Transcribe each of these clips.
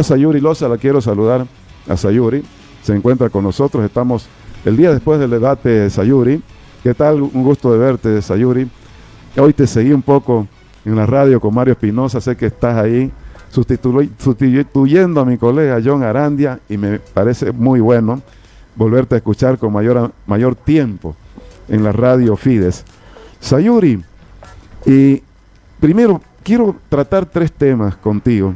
Sayuri Loza, la quiero saludar a Sayuri, se encuentra con nosotros, estamos el día después del debate, Sayuri. ¿Qué tal? Un gusto de verte, Sayuri. Hoy te seguí un poco en la radio con Mario Espinosa, sé que estás ahí sustituyendo a mi colega John Arandia y me parece muy bueno volverte a escuchar con mayor tiempo en la radio Fides. Sayuri, y primero quiero tratar 3 temas contigo.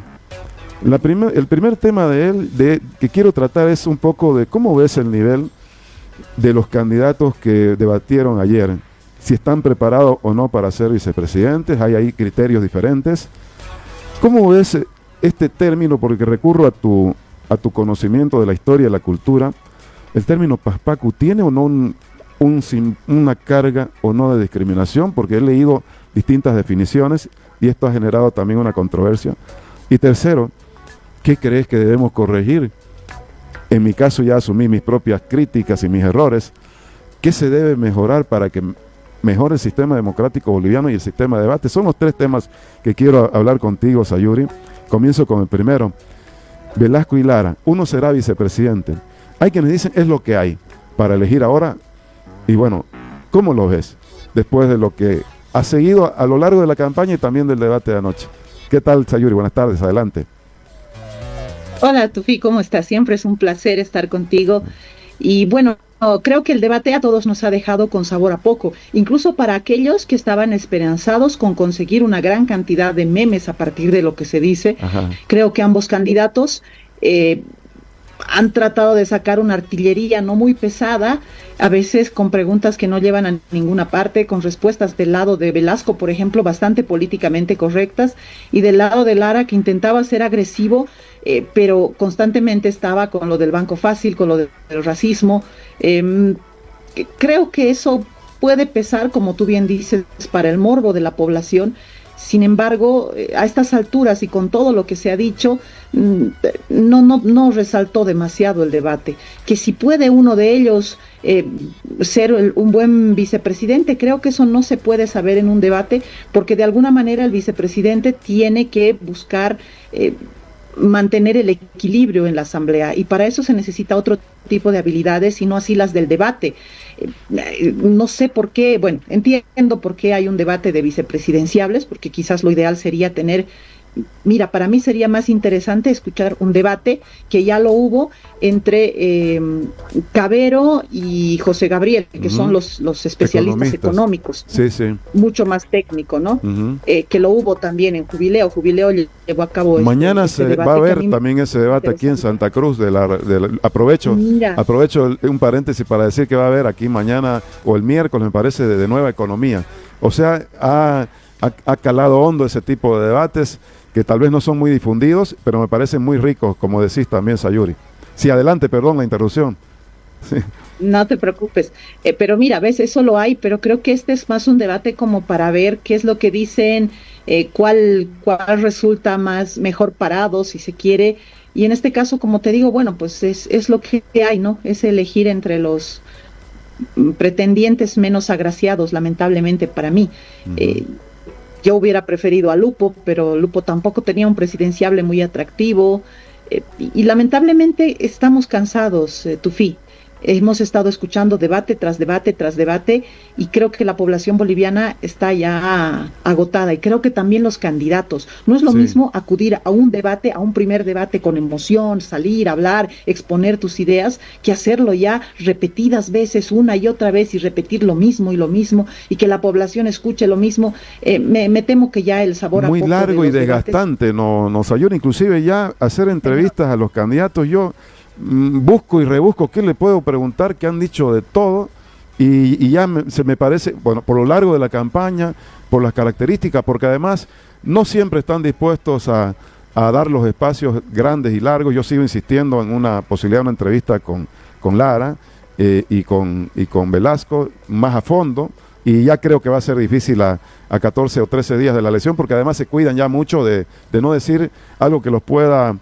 El primer tema que quiero tratar es un poco de cómo ves el nivel de los candidatos que debatieron ayer, si están preparados o no para ser vicepresidentes, hay ahí criterios diferentes. ¿Cómo ves este término? Porque recurro a tu conocimiento de la historia y la cultura. ¿El término paspacu tiene o no una carga o no de discriminación? Porque he leído distintas definiciones y esto ha generado también una controversia. Y tercero, ¿qué crees que debemos corregir? En mi caso ya asumí mis propias críticas y mis errores. ¿Qué se debe mejorar para que mejore el sistema democrático boliviano y el sistema de debate? Son los 3 temas que quiero hablar contigo, Sayuri. Comienzo con el primero. Velasco y Lara, uno será vicepresidente. Hay quienes dicen es lo que hay para elegir ahora. Y bueno, ¿cómo lo ves? Después de lo que ha seguido a lo largo de la campaña y también del debate de anoche. ¿Qué tal, Sayuri? Buenas tardes, adelante. Hola, Tufi, ¿cómo estás? Siempre es un placer estar contigo. Y bueno, creo que el debate a todos nos ha dejado con sabor a poco, incluso para aquellos que estaban esperanzados con conseguir una gran cantidad de memes a partir de lo que se dice. Ajá. Creo que ambos candidatos han tratado de sacar una artillería no muy pesada, a veces con preguntas que no llevan a ninguna parte, con respuestas del lado de Velasco, por ejemplo, bastante políticamente correctas, y del lado de Lara, que intentaba ser agresivo, pero constantemente estaba con lo del banco fácil, con lo del racismo. Creo que eso puede pesar, como tú bien dices, para el morbo de la población. Sin embargo, a estas alturas y con todo lo que se ha dicho, no resaltó demasiado el debate. Que si puede uno de ellos ser un buen vicepresidente, creo que eso no se puede saber en un debate, porque de alguna manera el vicepresidente tiene que buscar mantener el equilibrio en la asamblea, y para eso se necesita otro tipo de habilidades y no así las del debate. No sé por qué, bueno, entiendo por qué hay un debate de vicepresidenciables, porque quizás lo ideal sería tener, mira, para mí sería más interesante escuchar un debate que ya lo hubo entre Cabero y José Gabriel, que son los especialistas económicos. Sí, sí. Mucho más técnico, ¿no? Que lo hubo también en Jubileo. Jubileo llevó a cabo mañana se va a ver también ese debate aquí en Santa Cruz. Aprovecho un paréntesis para decir que va a haber aquí mañana o el miércoles, me parece, de Nueva Economía. O sea, ha calado hondo ese tipo de debates que tal vez no son muy difundidos, pero me parecen muy ricos, como decís también, Sayuri. Sí, adelante, perdón la interrupción. Sí. No te preocupes, pero mira, ves, eso lo hay, pero creo que este es más un debate como para ver qué es lo que dicen, cuál resulta mejor parado, si se quiere, y en este caso, como te digo, bueno, pues es lo que hay, ¿no? Es elegir entre los pretendientes menos agraciados, lamentablemente para mí. Yo hubiera preferido a Lupo, pero Lupo tampoco tenía un presidenciable muy atractivo, y lamentablemente estamos cansados, Tufi. Hemos estado escuchando debate tras debate tras debate, y creo que la población boliviana está ya agotada, y creo que también los candidatos. No es lo mismo acudir a un debate, a un primer debate con emoción, salir, hablar, exponer tus ideas, que hacerlo ya repetidas veces, una y otra vez, y repetir lo mismo, y que la población escuche lo mismo. Me temo que ya el sabor a poco muy largo y desgastante nos ayuda, inclusive ya hacer entrevistas a los candidatos. Yo busco y rebusco qué le puedo preguntar, que han dicho de todo, y ya se me parece, bueno, por lo largo de la campaña, por las características, porque además no siempre están dispuestos a dar los espacios grandes y largos. Yo sigo insistiendo en una posibilidad de una entrevista con Lara y con Velasco más a fondo, y ya creo que va a ser difícil a 14 o 13 días de la elección, porque además se cuidan ya mucho de no decir algo que los pueda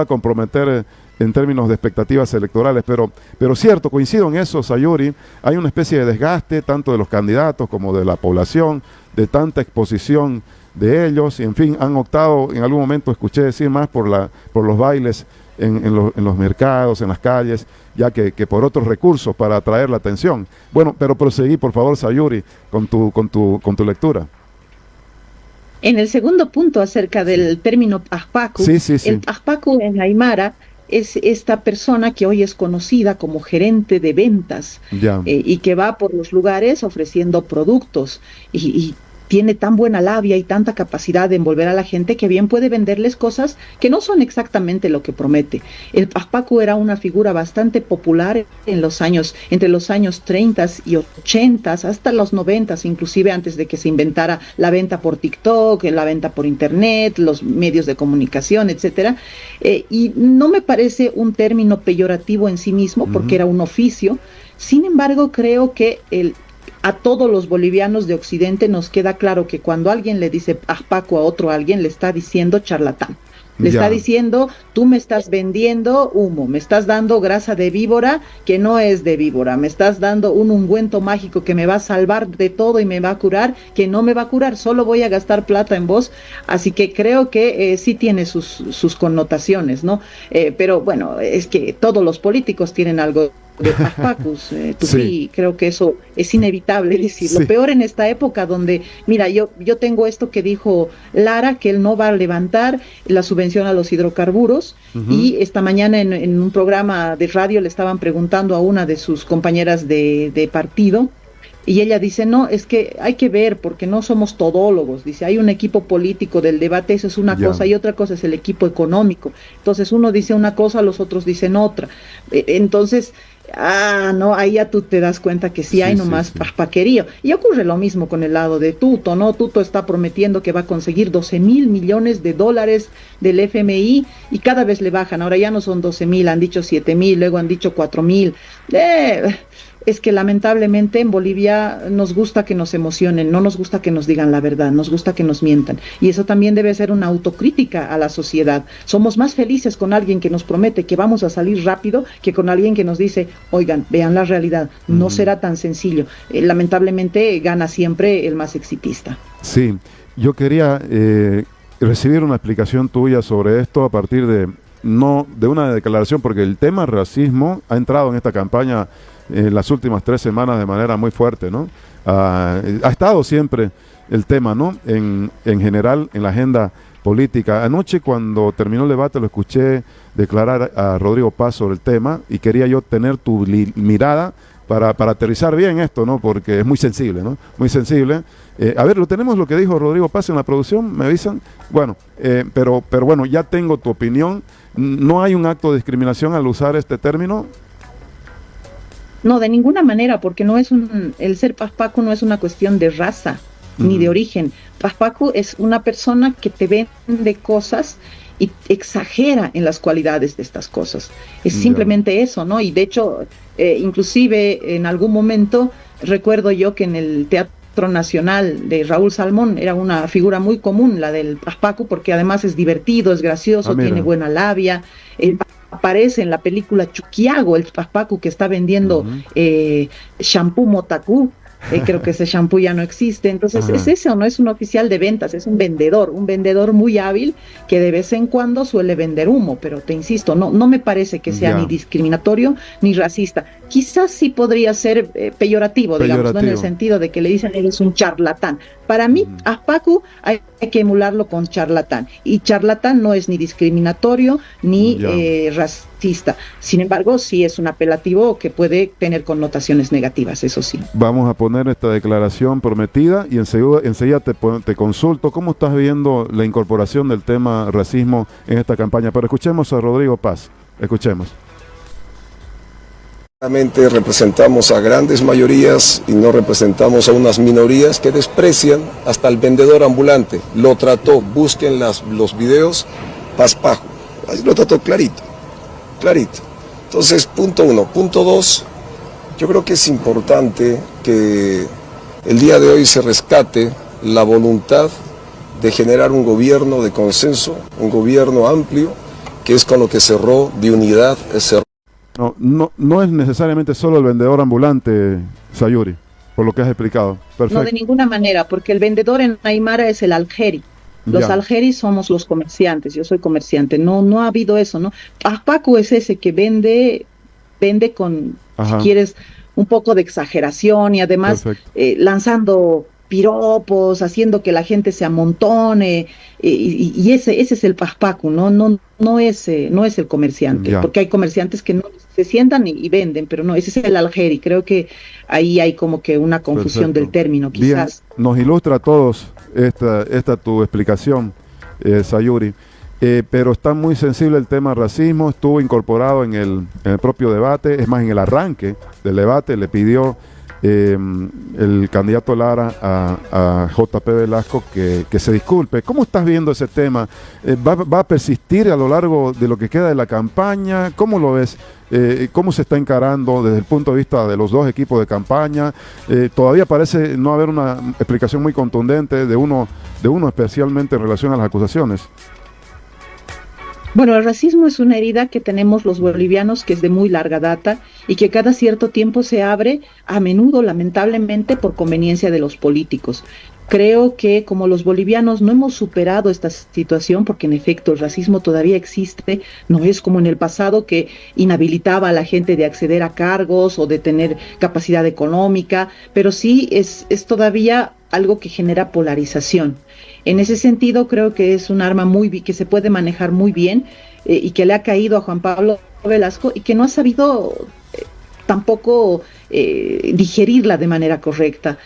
comprometer en términos de expectativas electorales, pero cierto, coincido en eso, Sayuri, hay una especie de desgaste tanto de los candidatos como de la población, de tanta exposición de ellos, y en fin, han optado, en algún momento escuché decir más por los bailes en los mercados, en las calles, ya que por otros recursos para atraer la atención. Bueno, pero proseguí, por favor, Sayuri, con tu lectura. En el segundo punto acerca del término Pajpaku, el Pajpaku en Aymara es esta persona que hoy es conocida como gerente de ventas y que va por los lugares ofreciendo productos y tiene tan buena labia y tanta capacidad de envolver a la gente que bien puede venderles cosas que no son exactamente lo que promete. El Pajpaku era una figura bastante popular entre los años 30 y 80 hasta los 90, inclusive antes de que se inventara la venta por TikTok, la venta por internet, los medios de comunicación, etcétera. Y no me parece un término peyorativo en sí mismo, porque era un oficio. Sin embargo, creo que a todos los bolivianos de Occidente nos queda claro que cuando alguien le dice Pajpaku a otro alguien, le está diciendo charlatán. Le está diciendo, tú me estás vendiendo humo, me estás dando grasa de víbora que no es de víbora, me estás dando un ungüento mágico que me va a salvar de todo y me va a curar, que no me va a curar, solo voy a gastar plata en vos. Así que creo que sí tiene sus connotaciones, ¿no? Pero bueno, es que todos los políticos tienen algo de Pajpacus, Tupí, creo que eso es inevitable decirlo. Peor en esta época donde, mira, yo tengo esto que dijo Lara, que él no va a levantar la subvención a los hidrocarburos, y esta mañana en un programa de radio le estaban preguntando a una de sus compañeras de partido, y ella dice, no, es que hay que ver, porque no somos todólogos, dice, hay un equipo político del debate, eso es una cosa, y otra cosa es el equipo económico. Entonces uno dice una cosa, los otros dicen otra. Entonces, no, ahí ya tú te das cuenta que sí hay nomás pajpaquerío. Y ocurre lo mismo con el lado de Tuto, ¿no? Tuto está prometiendo que va a conseguir 12,000 millones de dólares del FMI y cada vez le bajan. Ahora ya no son 12,000, han dicho 7,000, luego han dicho 4,000. Es que lamentablemente en Bolivia nos gusta que nos emocionen, no nos gusta que nos digan la verdad, nos gusta que nos mientan. Y eso también debe ser una autocrítica a la sociedad. Somos más felices con alguien que nos promete que vamos a salir rápido que con alguien que nos dice, oigan, vean la realidad, no será tan sencillo. Lamentablemente gana siempre el más exitista. Sí, yo quería recibir una explicación tuya sobre esto a partir de una declaración, porque el tema racismo ha entrado en esta campaña las últimas 3 semanas de manera muy fuerte, ¿no? Ha estado siempre el tema, ¿no? En general, en la agenda política. Anoche, cuando terminó el debate, lo escuché declarar a Rodrigo Paz sobre el tema y quería yo tener tu mirada para aterrizar bien esto, ¿no? Porque es muy sensible, ¿no? Muy sensible. A ver, ¿lo tenemos lo que dijo Rodrigo Paz en la producción? ¿Me avisan? Bueno, pero bueno, ya tengo tu opinión. ¿No hay un acto de discriminación al usar este término? No, de ninguna manera, porque el ser Pajpaku no es una cuestión de raza ni de origen. Pajpaku es una persona que te vende cosas y exagera en las cualidades de estas cosas. Es simplemente eso, ¿no? Y de hecho, inclusive en algún momento recuerdo yo que en el Teatro Nacional de Raúl Salmón era una figura muy común la del Pajpaku, porque además es divertido, es gracioso, tiene buena labia. Aparece en la película Chuquiago, el Pajpaku que está vendiendo shampoo Motaku. Creo que ese shampoo ya no existe. Entonces es eso, no es un oficial de ventas, es un vendedor muy hábil que de vez en cuando suele vender humo, pero te insisto, no me parece que sea ni discriminatorio ni racista. Quizás sí podría ser peyorativo, digamos, ¿no? En el sentido de que le dicen eres un charlatán. Para mí, Pajpaku hay que emularlo con charlatán, y charlatán no es ni discriminatorio ni racista. Sin embargo, sí es un apelativo que puede tener connotaciones negativas, eso sí. Vamos a poner esta declaración prometida y enseguida te consulto cómo estás viendo la incorporación del tema racismo en esta campaña. Pero escuchemos a Rodrigo Paz, escuchemos. Representamos a grandes mayorías y no representamos a unas minorías que desprecian hasta el vendedor ambulante. Lo trató, busquen los videos, Pajpaku, ahí lo trató clarito. Entonces, punto 1. Punto 2, yo creo que es importante que el día de hoy se rescate la voluntad de generar un gobierno de consenso, un gobierno amplio, que es con lo que cerró de unidad, No es necesariamente solo el vendedor ambulante, Sayuri. por lo que has explicado. Perfecto. No, de ninguna manera, porque el vendedor en Aymara es el algeri. Los algeris somos los comerciantes, yo soy comerciante, no ha habido eso, ¿no? Paco es ese que vende con, si quieres, un poco de exageración y además lanzando piropos, haciendo que la gente se amontone, y ese es el Paco, no es el comerciante, porque hay comerciantes que no se sientan y venden, pero no, ese es el algeri. Creo que ahí hay como que una confusión del término, quizás. Bien, nos ilustra a todos esta tu explicación, Sayuri, pero está muy sensible el tema racismo, estuvo incorporado en el propio debate, es más, en el arranque del debate le pidió el candidato Lara a JP Velasco que se disculpe. ¿Cómo estás viendo ese tema? ¿Va a persistir a lo largo de lo que queda de la campaña? ¿Cómo lo ves? ¿Cómo se está encarando desde el punto de vista de los dos equipos de campaña? Todavía parece no haber una explicación muy contundente de uno especialmente en relación a las acusaciones. Bueno, el racismo es una herida que tenemos los bolivianos que es de muy larga data y que cada cierto tiempo se abre, a menudo lamentablemente por conveniencia de los políticos. Creo que como los bolivianos no hemos superado esta situación, porque en efecto el racismo todavía existe, no es como en el pasado que inhabilitaba a la gente de acceder a cargos o de tener capacidad económica, pero sí es todavía algo que genera polarización. En ese sentido creo que es un arma que se puede manejar muy bien y que le ha caído a Juan Pablo Velasco y que no ha sabido tampoco digerirla de manera correcta.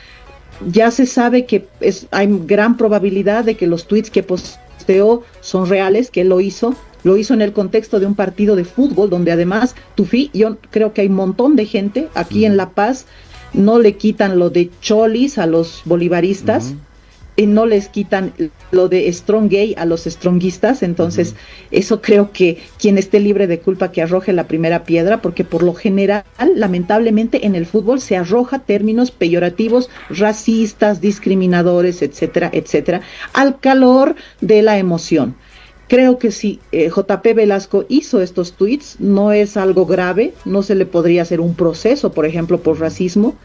Ya se sabe que hay gran probabilidad de que los tweets que posteó son reales, que él lo hizo en el contexto de un partido de fútbol, donde además Tufi, yo creo que hay un montón de gente aquí en La Paz, no le quitan lo de cholis a los bolivaristas, y no les quitan lo de strong gay a los stronguistas, entonces eso creo que quien esté libre de culpa que arroje la primera piedra, porque por lo general, lamentablemente en el fútbol se arroja términos peyorativos, racistas, discriminadores, etcétera, etcétera, al calor de la emoción. Creo que si JP Velasco hizo estos tweets, no es algo grave, no se le podría hacer un proceso, por ejemplo, por racismo,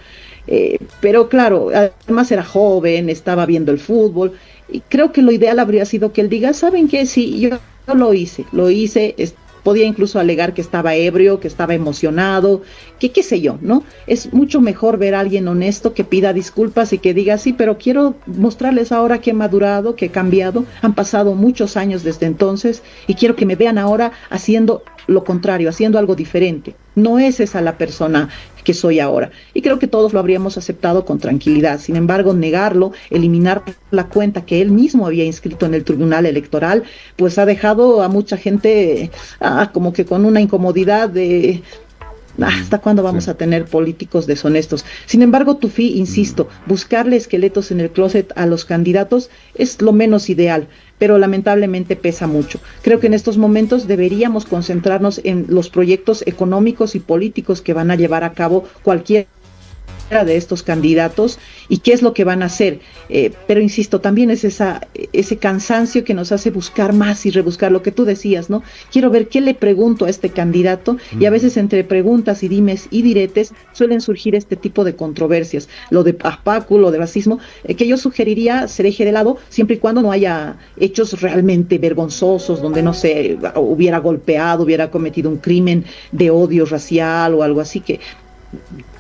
pero claro, además era joven, estaba viendo el fútbol, y creo que lo ideal habría sido que él diga, ¿saben qué? Sí, yo lo hice, podía incluso alegar que estaba ebrio, que estaba emocionado, que qué sé yo, ¿no? Es mucho mejor ver a alguien honesto que pida disculpas y que diga, sí, pero quiero mostrarles ahora que he madurado, que he cambiado, han pasado muchos años desde entonces y quiero que me vean ahora haciendo lo contrario, haciendo algo diferente. No es esa la persona que soy ahora. Y creo que todos lo habríamos aceptado con tranquilidad. Sin embargo, negarlo, eliminar la cuenta que él mismo había inscrito en el Tribunal Electoral, pues ha dejado a mucha gente como que con una incomodidad de ¿hasta cuándo vamos a tener políticos deshonestos? Sin embargo, Tufi, insisto, buscarle esqueletos en el closet a los candidatos es lo menos ideal, pero lamentablemente pesa mucho. Creo que en estos momentos deberíamos concentrarnos en los proyectos económicos y políticos que van a llevar a cabo cualquier de estos candidatos y qué es lo que van a hacer, pero insisto, también es ese cansancio que nos hace buscar más y rebuscar lo que tú decías, ¿no? Quiero ver qué le pregunto a este candidato y a veces entre preguntas y dimes y diretes suelen surgir este tipo de controversias, lo de Paco, lo de racismo, que yo sugeriría se deje de lado siempre y cuando no haya hechos realmente vergonzosos, donde no sé, hubiera golpeado, hubiera cometido un crimen de odio racial o algo así, que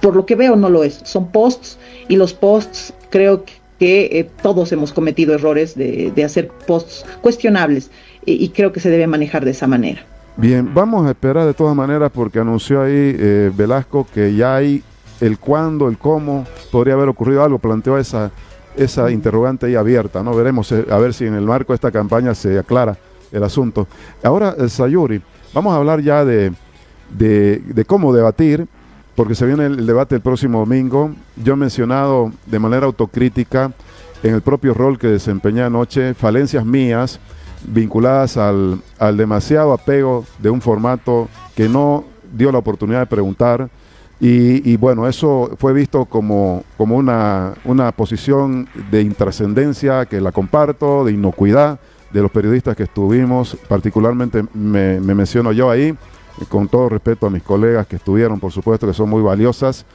por lo que veo no lo es, son posts y los posts creo que todos hemos cometido errores de hacer posts cuestionables y creo que se debe manejar de esa manera. Bien, vamos a esperar de todas maneras porque anunció ahí Velasco que ya hay el cuándo, el cómo, podría haber ocurrido algo, planteó esa interrogante ahí abierta, ¿no? Veremos a ver si en el marco de esta campaña se aclara el asunto. Ahora, Sayuri, vamos a hablar ya de cómo debatir, porque se viene el debate el próximo domingo. Yo he mencionado de manera autocrítica en el propio rol que desempeñé anoche, falencias mías vinculadas al demasiado apego de un formato que no dio la oportunidad de preguntar y bueno, eso fue visto como una posición de intrascendencia que la comparto, de inocuidad de los periodistas que estuvimos, particularmente me menciono yo ahí, con todo respeto a mis colegas que estuvieron, por supuesto, que son muy valiosas,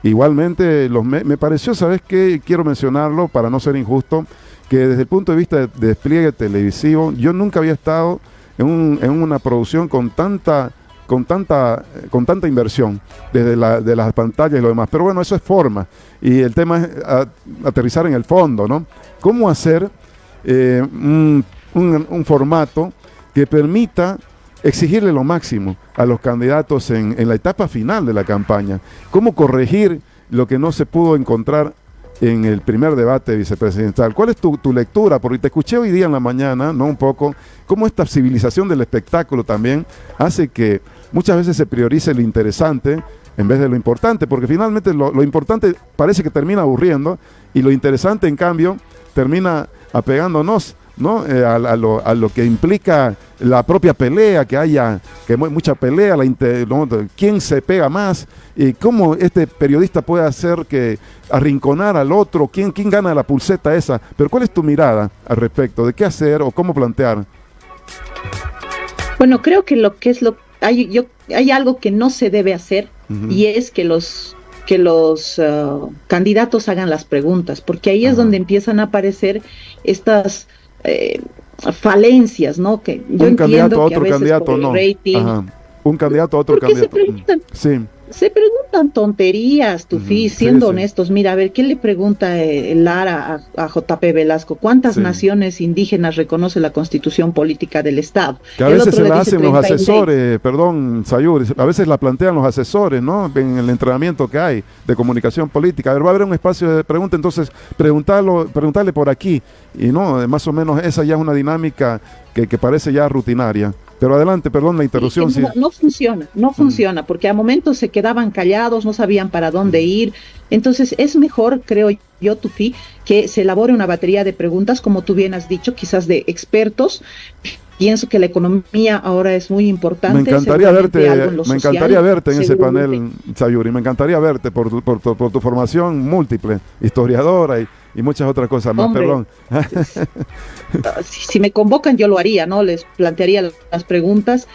Igualmente, me pareció, ¿sabes qué? Quiero mencionarlo para no ser injusto, que desde el punto de vista de despliegue televisivo, yo nunca había estado en una producción con tanta inversión desde de las pantallas y lo demás. Pero bueno, eso es forma. Y el tema es aterrizar en el fondo, ¿no? ¿Cómo hacer un formato que permita exigirle lo máximo a los candidatos en la etapa final de la campaña? ¿Cómo corregir lo que no se pudo encontrar en el primer debate vicepresidencial? ¿Cuál es tu lectura? Porque te escuché hoy día en la mañana, ¿no? Un poco, cómo esta civilización del espectáculo también hace que muchas veces se priorice lo interesante en vez de lo importante, porque finalmente lo importante parece que termina aburriendo y lo interesante, en cambio, termina apegándonos, ¿no? A lo que implica la propia pelea, que haya mucha pelea, quién se pega más, y cómo este periodista puede hacer que arrinconar al otro, quién gana la pulseta esa. Pero ¿cuál es tu mirada al respecto de qué hacer o cómo plantear? Bueno, creo que hay algo que no se debe hacer, y es que los candidatos hagan las preguntas, porque ahí es donde empiezan a aparecer estas falencias, ¿no? Que yo entiendo que a veces por el rating, un candidato a otro candidato. Se preguntan tonterías, Tufi, siendo honestos. Mira, a ver, ¿qué le pregunta Lara a JP Velasco? ¿Cuántas naciones indígenas reconoce la Constitución Política del Estado? Que a veces se la hacen los asesores, perdón, Sayuri, a veces la plantean los asesores, ¿no? En el entrenamiento que hay de comunicación política. A ver, va a haber un espacio de pregunta, entonces preguntarle por aquí. Y no, más o menos esa ya es una dinámica que parece ya rutinaria. Pero adelante, perdón la interrupción. No funciona, porque a momentos se quedaban callados, no sabían para dónde ir. Entonces es mejor, creo yo, Tufi, que se elabore una batería de preguntas, como tú bien has dicho, quizás de expertos. Pienso que la economía ahora es muy importante. Me encantaría verte en ese panel, Sayuri. Me encantaría verte por tu formación múltiple, historiadora y muchas otras cosas más. Hombre, perdón. Si me convocan yo lo haría, ¿no? Les plantearía las preguntas,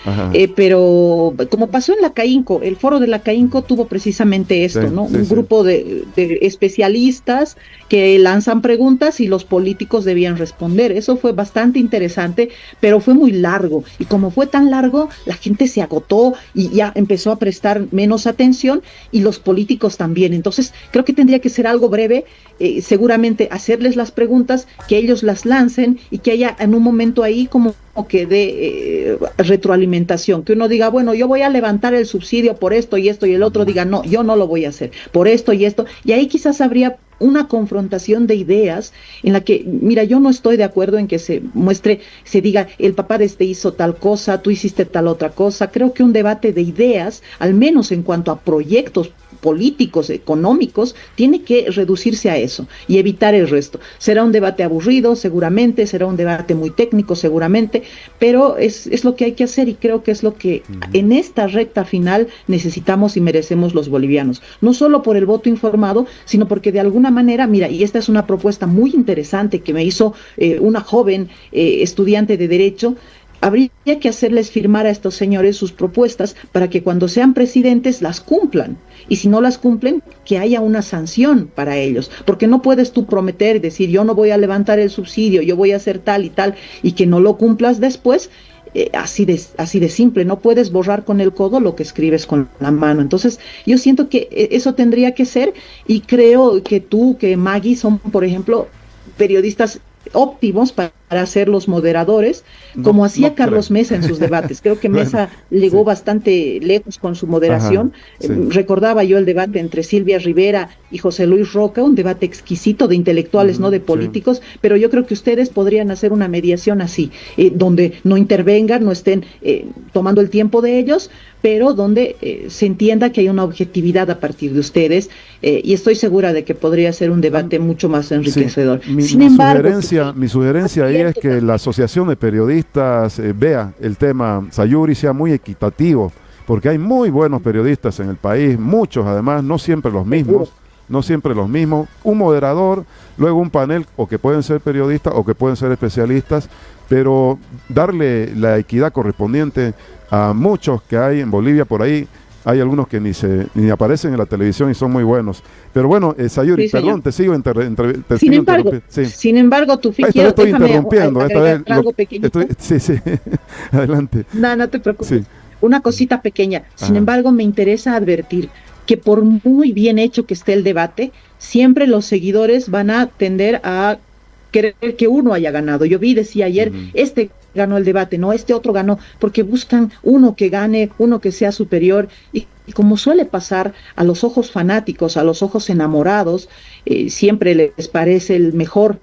pero como pasó en la CAINCO, el foro de la CAINCO tuvo precisamente esto, ¿no? Un grupo de especialistas que lanzan preguntas y los políticos debían responder. Eso fue bastante interesante, pero fue muy largo, y como fue tan largo, la gente se agotó y ya empezó a prestar menos atención, y los políticos también. Entonces creo que tendría que ser algo breve, seguramente hacerles las preguntas, que ellos las lancen y que haya en un momento ahí como que de retroalimentación, que uno diga, bueno, yo voy a levantar el subsidio por esto y esto, y el otro diga, no, yo no lo voy a hacer por esto y esto, y ahí quizás habría una confrontación de ideas en la que, mira, yo no estoy de acuerdo en que se diga, el papá de este hizo tal cosa, tú hiciste tal otra cosa. Creo que un debate de ideas, al menos en cuanto a proyectos políticos, económicos, tiene que reducirse a eso y evitar el resto. Será un debate aburrido, seguramente, será un debate muy técnico, seguramente, pero es lo que hay que hacer, y creo que es lo que en esta recta final necesitamos y merecemos los bolivianos. No solo por el voto informado, sino porque de alguna manera, mira, y esta es una propuesta muy interesante que me hizo una joven estudiante de Derecho. Habría que hacerles firmar a estos señores sus propuestas para que cuando sean presidentes las cumplan, y si no las cumplen, que haya una sanción para ellos, porque no puedes tú prometer y decir, yo no voy a levantar el subsidio, yo voy a hacer tal, y que no lo cumplas después. Así de simple, no puedes borrar con el codo lo que escribes con la mano. Entonces yo siento que eso tendría que ser, y creo que tú, que Maggie, son, por ejemplo, periodistas óptimos para ser los moderadores, como hacía Carlos Mesa en sus debates. Creo que Mesa llegó bastante lejos con su moderación. Recordaba yo el debate entre Silvia Rivera y José Luis Roca, un debate exquisito de intelectuales, no de políticos, pero yo creo que ustedes podrían hacer una mediación así, donde no intervengan, no estén tomando el tiempo de ellos, pero donde se entienda que hay una objetividad a partir de ustedes, y estoy segura de que podría ser un debate mucho más enriquecedor. Sin embargo, mi sugerencia ahí es que la Asociación de Periodistas vea el tema Sayuri, sea muy equitativo, porque hay muy buenos periodistas en el país, muchos además, no siempre los mismos, un moderador, luego un panel, o que pueden ser periodistas o que pueden ser especialistas, pero darle la equidad correspondiente a muchos que hay en Bolivia por ahí, hay algunos que ni aparecen en la televisión y son muy buenos. Pero bueno, Sayuri, Sí, señor. perdón, te sigo Sin embargo, sí. sin embargo, Tufi, Esta vez quiero, estoy déjame interrumpiendo, esta vez agregar algo pequeñito. sí, sí, adelante. No, no te preocupes. Sí. Una cosita pequeña. Sin Ajá. embargo, me interesa advertir que por muy bien hecho que esté el debate, siempre los seguidores van a tender a querer que uno haya ganado. Yo decía ayer, este ganó el debate, no, este otro ganó, porque buscan uno que gane, uno que sea superior, y como suele pasar a los ojos fanáticos, a los ojos enamorados, siempre les parece el mejor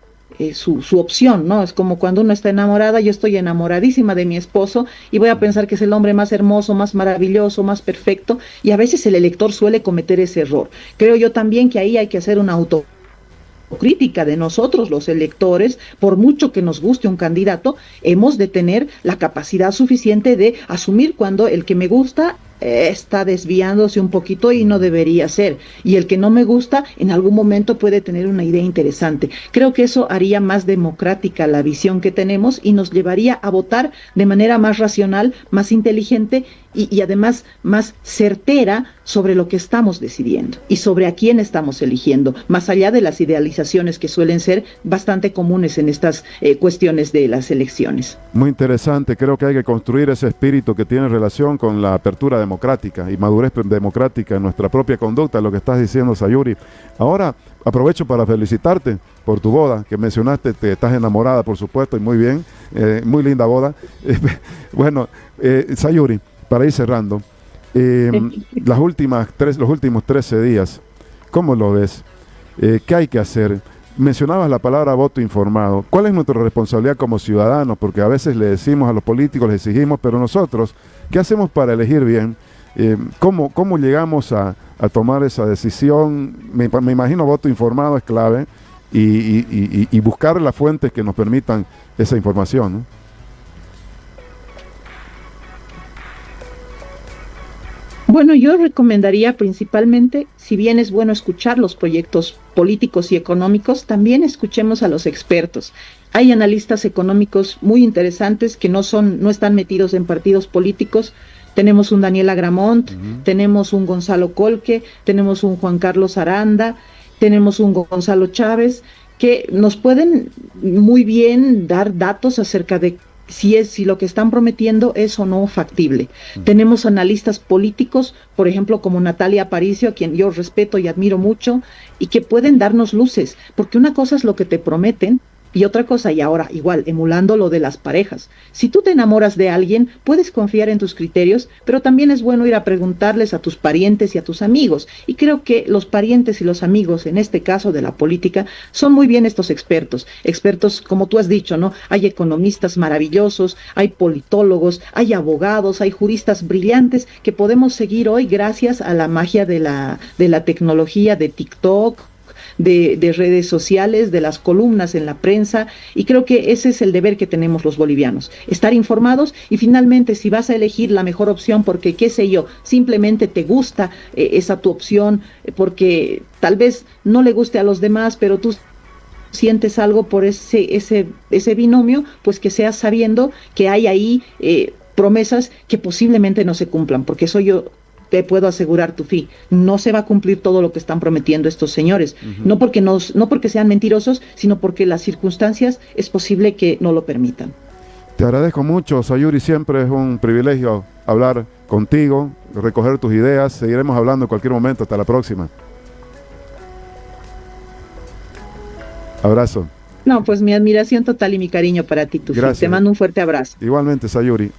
su opción, ¿no? Es como cuando uno está enamorada, yo estoy enamoradísima de mi esposo y voy a pensar que es el hombre más hermoso, más maravilloso, más perfecto, y a veces el elector suele cometer ese error. Creo yo también que ahí hay que hacer una autocrítica de nosotros los electores. Por mucho que nos guste un candidato, hemos de tener la capacidad suficiente de asumir cuando el que me gusta está desviándose un poquito y no debería ser, y el que no me gusta en algún momento puede tener una idea interesante. Creo que eso haría más democrática la visión que tenemos y nos llevaría a votar de manera más racional, más inteligente y además más certera sobre lo que estamos decidiendo y sobre a quién estamos eligiendo, más allá de las idealizaciones que suelen ser bastante comunes en estas cuestiones de las elecciones. Muy interesante, creo que hay que construir ese espíritu que tiene relación con la apertura democrática y madurez democrática en nuestra propia conducta, lo que estás diciendo, Sayuri. Ahora aprovecho para felicitarte por tu boda, que mencionaste que estás enamorada, por supuesto, y muy bien, muy linda boda. Bueno, Sayuri, para ir cerrando, los últimos 13 días, ¿cómo lo ves? ¿Qué hay que hacer? Mencionabas la palabra voto informado. ¿Cuál es nuestra responsabilidad como ciudadanos? Porque a veces le decimos a los políticos, les exigimos, pero nosotros, ¿qué hacemos para elegir bien? ¿Cómo llegamos a tomar esa decisión? Me imagino voto informado es clave y buscar las fuentes que nos permitan esa información, ¿no? Bueno, yo recomendaría principalmente, si bien es bueno escuchar los proyectos políticos y económicos, también escuchemos a los expertos. Hay analistas económicos muy interesantes que no están metidos en partidos políticos. Tenemos un Daniel Agramont, tenemos un Gonzalo Colque, tenemos un Juan Carlos Aranda, tenemos un Gonzalo Chávez, que nos pueden muy bien dar datos acerca de si lo que están prometiendo es o no factible. Tenemos analistas políticos, por ejemplo, como Natalia Aparicio, a quien yo respeto y admiro mucho, y que pueden darnos luces, porque una cosa es lo que te prometen, y otra cosa, y ahora igual, emulando lo de las parejas. Si tú te enamoras de alguien, puedes confiar en tus criterios, pero también es bueno ir a preguntarles a tus parientes y a tus amigos. Y creo que los parientes y los amigos, en este caso de la política, son muy bien estos expertos. Expertos, como tú has dicho, ¿no? Hay economistas maravillosos, hay politólogos, hay abogados, hay juristas brillantes que podemos seguir hoy gracias a la magia de la tecnología, de TikTok, de redes sociales, de las columnas en la prensa, y creo que ese es el deber que tenemos los bolivianos, estar informados. Y finalmente, si vas a elegir la mejor opción porque, qué sé yo, simplemente te gusta esa tu opción, porque tal vez no le guste a los demás, pero tú sientes algo por ese binomio, pues que seas sabiendo que hay ahí promesas que posiblemente no se cumplan, porque eso yo te puedo asegurar, Tufi, no se va a cumplir todo lo que están prometiendo estos señores, no porque sean mentirosos, sino porque las circunstancias es posible que no lo permitan. Te agradezco mucho, Sayuri, siempre es un privilegio hablar contigo, recoger tus ideas. Seguiremos hablando en cualquier momento. Hasta la próxima. Abrazo. No, pues mi admiración total y mi cariño para ti, Tufi. Gracias. Te mando un fuerte abrazo. Igualmente, Sayuri.